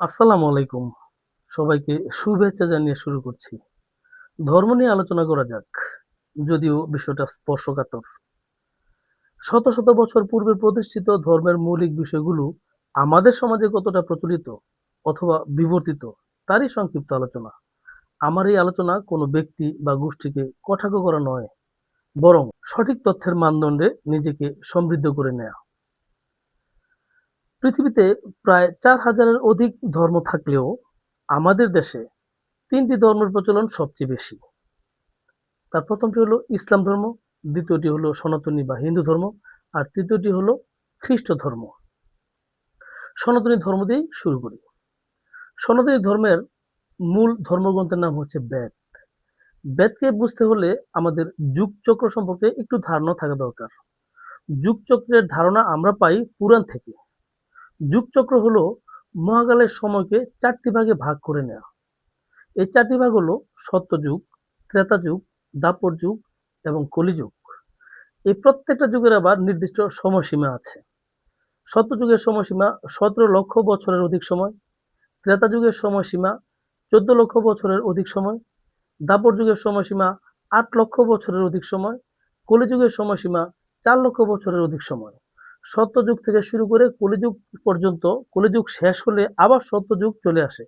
আসসালামু আলাইকুম। সবাইকে শুভেচ্ছা জানিয়ে শুরু করছি। ধর্ম নিয়ে আলোচনা করা যাক। যদিও বিষয়টা স্পর্শকাতর। শত শত বছর পূর্বে প্রতিষ্ঠিত ধর্মের মৌলিক বিষয়গুলো আমাদের সমাজে কতটা প্রচলিত অথবা বিবর্তিত তারই সংক্ষিপ্ত আলোচনা। আমার এই আলোচনা কোনো ব্যক্তি বা গোষ্ঠীকে কটাক্ষ করা নয়, বরং সঠিক তথ্যের মানদণ্ডে নিজেকে সমৃদ্ধ করে নেয়া। পৃথিবীতে প্রায় ৪,০০০-এর অধিক ধর্ম থাকলেও আমাদের দেশে ৩টি ধর্মের প্রচলন সবচেয়ে বেশি। তার প্রথমটি হলো ইসলাম ধর্ম, দ্বিতীয়টি হলো সনাতনী বা হিন্দু ধর্ম, আর তৃতীয়টি হলো খ্রিস্ট ধর্ম। সনাতনী ধর্ম দিয়েই শুরু করি। সনাতনী ধর্মের মূল ধর্মগ্রন্থের নাম হচ্ছে বেদ। বেদকে বুঝতে হলে আমাদের যুগচক্র সম্পর্কে একটু ধারণা থাকা দরকার। যুগচক্রের ধারণা আমরা পাই পুরাণ থেকে। যুগচক্র হলো মহাকালের সময়কে ৪টি ভাগে ভাগ করে নেওয়া। এই ৪টি ভাগ হলো সত্যযুগ, ত্রেতা যুগ, দ্বাপর যুগ এবং কলিযুগ। এই প্রত্যেকটা যুগের আবার নির্দিষ্ট সময়সীমা আছে। সত্যযুগের সময়সীমা ১৭ লক্ষ বছরের অধিক সময়, ত্রেতা যুগের সময়সীমা ১৪ লক্ষ বছরের অধিক সময়, দ্বাপর যুগের সময়সীমা ৮ লক্ষ বছরের অধিক সময়, কলিযুগের সময়সীমা ৪ লক্ষ বছরের অধিক সময়। সত্যযুগ থেকে শুরু করে কলিযুগ পর্যন্ত, কলিযুগ শেষ হলে আবার সত্যযুগ চলে আসে।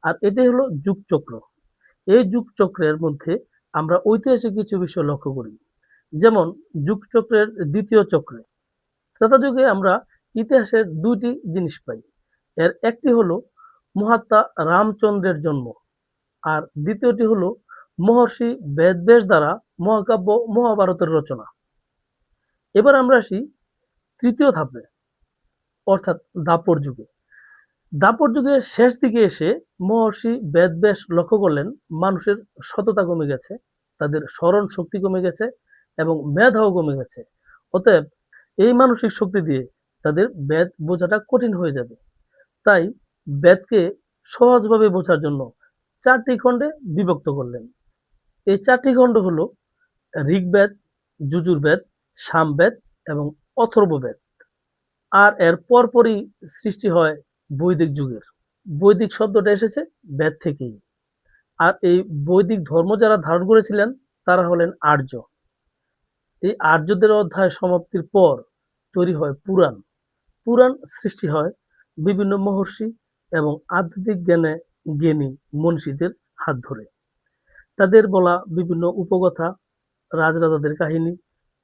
আর এটাই হলো যুগচক্র। এই যুগচক্রের মধ্যে আমরা ঐতিহাসিক কিছু বিষয় লক্ষ্য করি। যেমন যুগচক্রের দ্বিতীয় চক্রে ত্রেতা যুগে আমরা ইতিহাসের ২টি জিনিস পাই। এর একটি হলো মহাত্মা রামচন্দ্রের জন্ম, আর দ্বিতীয়টি হলো মহর্ষি বেদব্যাস দ্বারা মহাকাব্য মহাভারতের রচনা। এবার আমরা আসি তৃতীয় ধাপে, অর্থাৎ দ্বাপর যুগে। দ্বাপর যুগের শেষ দিকে এসে মহর্ষি বেদব্যাস লক্ষ্য করলেন মানুষের সততা কমে গেছে, তাদের স্মরণ শক্তি কমে গেছে এবং মেধাও কমে গেছে। অতএব এই মানসিক শক্তি দিয়ে তাদের বেদ বোঝাটা কঠিন হয়ে যাবে। তাই বেদকে সহজভাবে বোঝার জন্য ৪টি খণ্ডে বিভক্ত করলেন। এই ৪টি খণ্ড হলো ঋগ্বেদ, যজুর্বেদ, সামবেদ এবং অথর্ববেদ। আর এর পরপরই সৃষ্টি হয় বৈদিক যুগের। বৈদিক শব্দটা এসেছে বেদ থেকেই। আর এই বৈদিক ধর্ম যারা ধারণ করেছিলেন তারা হলেন আর্য। এই আর্যদের অধ্যায় সমাপ্তির পর তৈরি হয় পুরাণ। পুরাণ সৃষ্টি হয় বিভিন্ন মহর্ষি এবং আধ্যাত্মিক জ্ঞানী মনীষীদের হাত ধরে। তাদের বলা বিভিন্ন উপকথা, রাজরাজাদের কাহিনী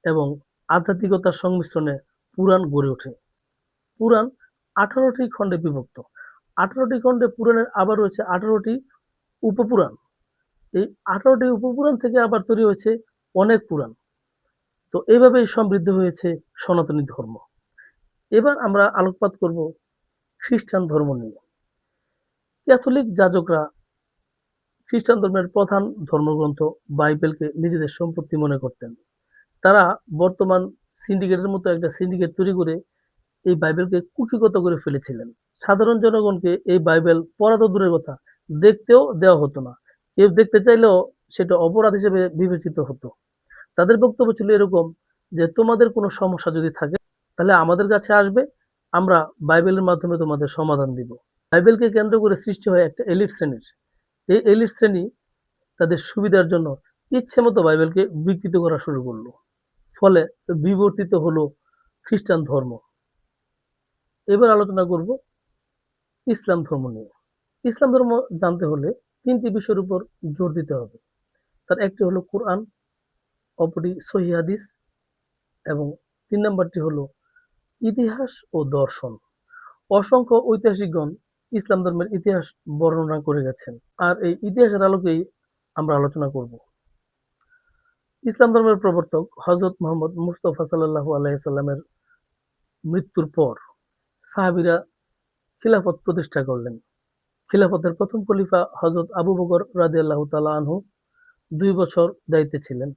এবং আধ্যাত্মিকতার সংমিশ্রণে পুরাণ গড়ে ওঠে। পুরাণ ১৮টি খণ্ডে বিভক্ত। ১৮টি খণ্ডে পুরাণের আবার রয়েছে ১৮টি উপপুরাণ। এই ১৮টি উপপুরাণ থেকে আবার তৈরি হয়েছে অনেক পুরাণ। তো এইভাবেই সমৃদ্ধ হয়েছে সনাতনী ধর্ম। এবার আমরা আলোকপাত করব খ্রিস্টান ধর্ম নিয়ে। ক্যাথলিক যাজকরা খ্রিস্টান ধর্মের প্রধান ধর্মগ্রন্থ বাইবেলকে নিজেদের সম্পত্তি মনে করতেন। তারা বর্তমান সিন্ডিকেটের মতো একটা সিন্ডিকেট তৈরি করে এই বাইবেলকে কুক্ষিগত করে ফেলেছিলেন। সাধারণ জনগণকে এই বাইবেল পড়া তো দূরের কথা, দেখতেও দেওয়া হতো না। কেউ দেখতে চাইলেও সেটা অপরাধ হিসেবে বিবেচিত হতো। তাদের বক্তব্য ছিল এরকম যে তোমাদের কোনো সমস্যা যদি থাকে তাহলে আমাদের কাছে আসবে, আমরা বাইবেলের মাধ্যমে তোমাদের সমাধান দিব। বাইবেলকে কেন্দ্র করে সৃষ্টি হয় একটা এলিট শ্রেণীর। এই এলিট শ্রেণী তাদের সুবিধার জন্য ইচ্ছে মতো বাইবেলকে বিকৃত করা শুরু করলো। ফলে বিবর্তিত হলো খ্রিস্টান ধর্ম। এবার আলোচনা করব ইসলাম ধর্ম নিয়ে। ইসলাম ধর্ম জানতে হলে ৩টি বিষয়ের উপর জোর দিতে হবে। তার একটি হলো কোরআন, অপরটি সহিহ হাদিস এবং ৩ নম্বরটি হলো ইতিহাস ও দর্শন। অসংখ্য ঐতিহাসিকগণ ইসলাম ধর্মের ইতিহাস বর্ণনা করে গেছেন। আর এই ইতিহাসের আলোকেই আমরা আলোচনা করব। ইসলাম ধর্মের প্রবর্তক হযরত মুহাম্মদ মুস্তাফা সাল্লাল্লাহু আলাইহি সাল্লামের মৃত্যুর পর সাহাবীরা খিলাফত প্রতিষ্ঠা করলেন। খিলাফতের প্রথম খলিফা হযরত আবু বকর রাদিয়াল্লাহু তাআলা আনহু ২ বছর দায়িত্বে ছিলেন।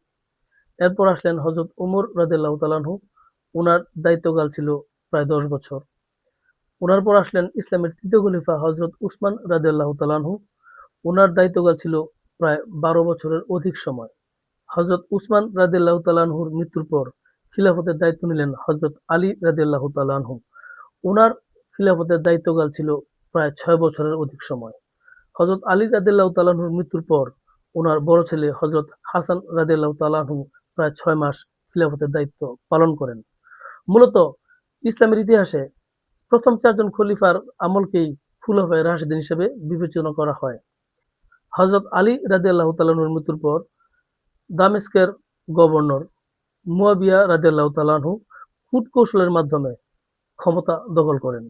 এরপর আসলেন হযরত ওমর রাদিয়াল্লাহু তাআলা আনহু। উনার দায়িত্বকাল ছিল প্রায় ১০ বছর। উনার পর আসলেন ইসলামের তৃতীয় খলিফা হযরত উসমান রাদিয়াল্লাহু তাআলা আনহু। উনার দায়িত্বকাল ছিল প্রায় ১২ বছরের অধিক সময়। হযরত উসমান রাদিয়াল্লাহু তাআলা আনহুর মৃত্যুর পর খিলাফতের দায়িত্ব নিলেন হযরত আলী রাদিয়াল্লাহু তাআলা আনহু। উনার খিলাফতের দায়িত্বকাল ছিল প্রায় 6 বছরের অধিক সময়। হযরত আলী রাদিয়াল্লাহু তাআলা আনহুর মৃত্যুর পর ওনার বড় ছেলে হযরত হাসান রাদিয়াল্লাহু তাআলা আনহু প্রায় 6 মাস খিলাফতের দায়িত্ব পালন করেন। মূলত ইসলামের ইতিহাসে প্রথম 4 জন খলিফার আমলকেই খুলাফায়ে রাশিদিন হিসেবে বিবেচনা করা হয়। হযরত আলী রাদিয়াল্লাহু তাআলা আনহুর মৃত্যুর পর দামেস্কের গভর্নর মুয়াবিয়া রাদিয়াল্লাহু তাআলা আনহু কূটকৌশলের মাধ্যমে ক্ষমতা দখল করেন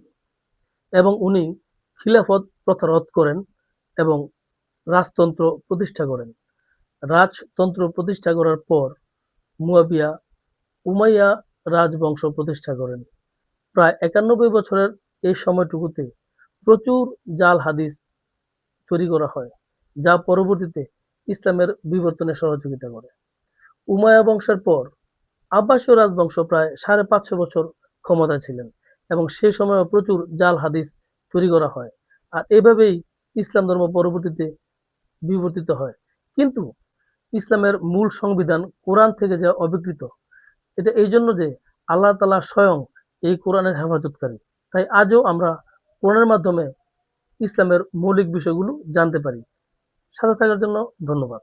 এবং উনি খিলাফত প্রথা রদ করেন এবং রাজতন্ত্র প্রতিষ্ঠা করেন। রাজতন্ত্র প্রতিষ্ঠা করার পর মুয়াবিয়া উমাইয়া রাজবংশ প্রতিষ্ঠা করেন। প্রায় ৯১ বছরের এই সময়টুকুতে প্রচুর জাল হাদিস তৈরি করা হয়, যা পরবর্তীতে ইসলামের বিবর্তনে সহযোগিতা করে। উমাইয়া বংশের পর আব্বাসীয় রাজবংশ প্রায় ৫৫০ বছর ক্ষমতায় ছিলেন এবং সেই সময়ও প্রচুর জাল হাদিস তৈরি করা হয়। আর এভাবেই ইসলাম ধর্ম পরবর্তীতে বিবর্তিত হয়। কিন্তু ইসলামের মূল সংবিধান কোরআন থেকে যা অবিকৃত, এটা এই জন্য যে আল্লাহ তাআলা স্বয়ং এই কোরআনের হেফাজতকারী। তাই আজও আমরা কোরআনের মাধ্যমে ইসলামের মৌলিক বিষয়গুলো জানতে পারি। সাথে থাকার জন্য ধন্যবাদ।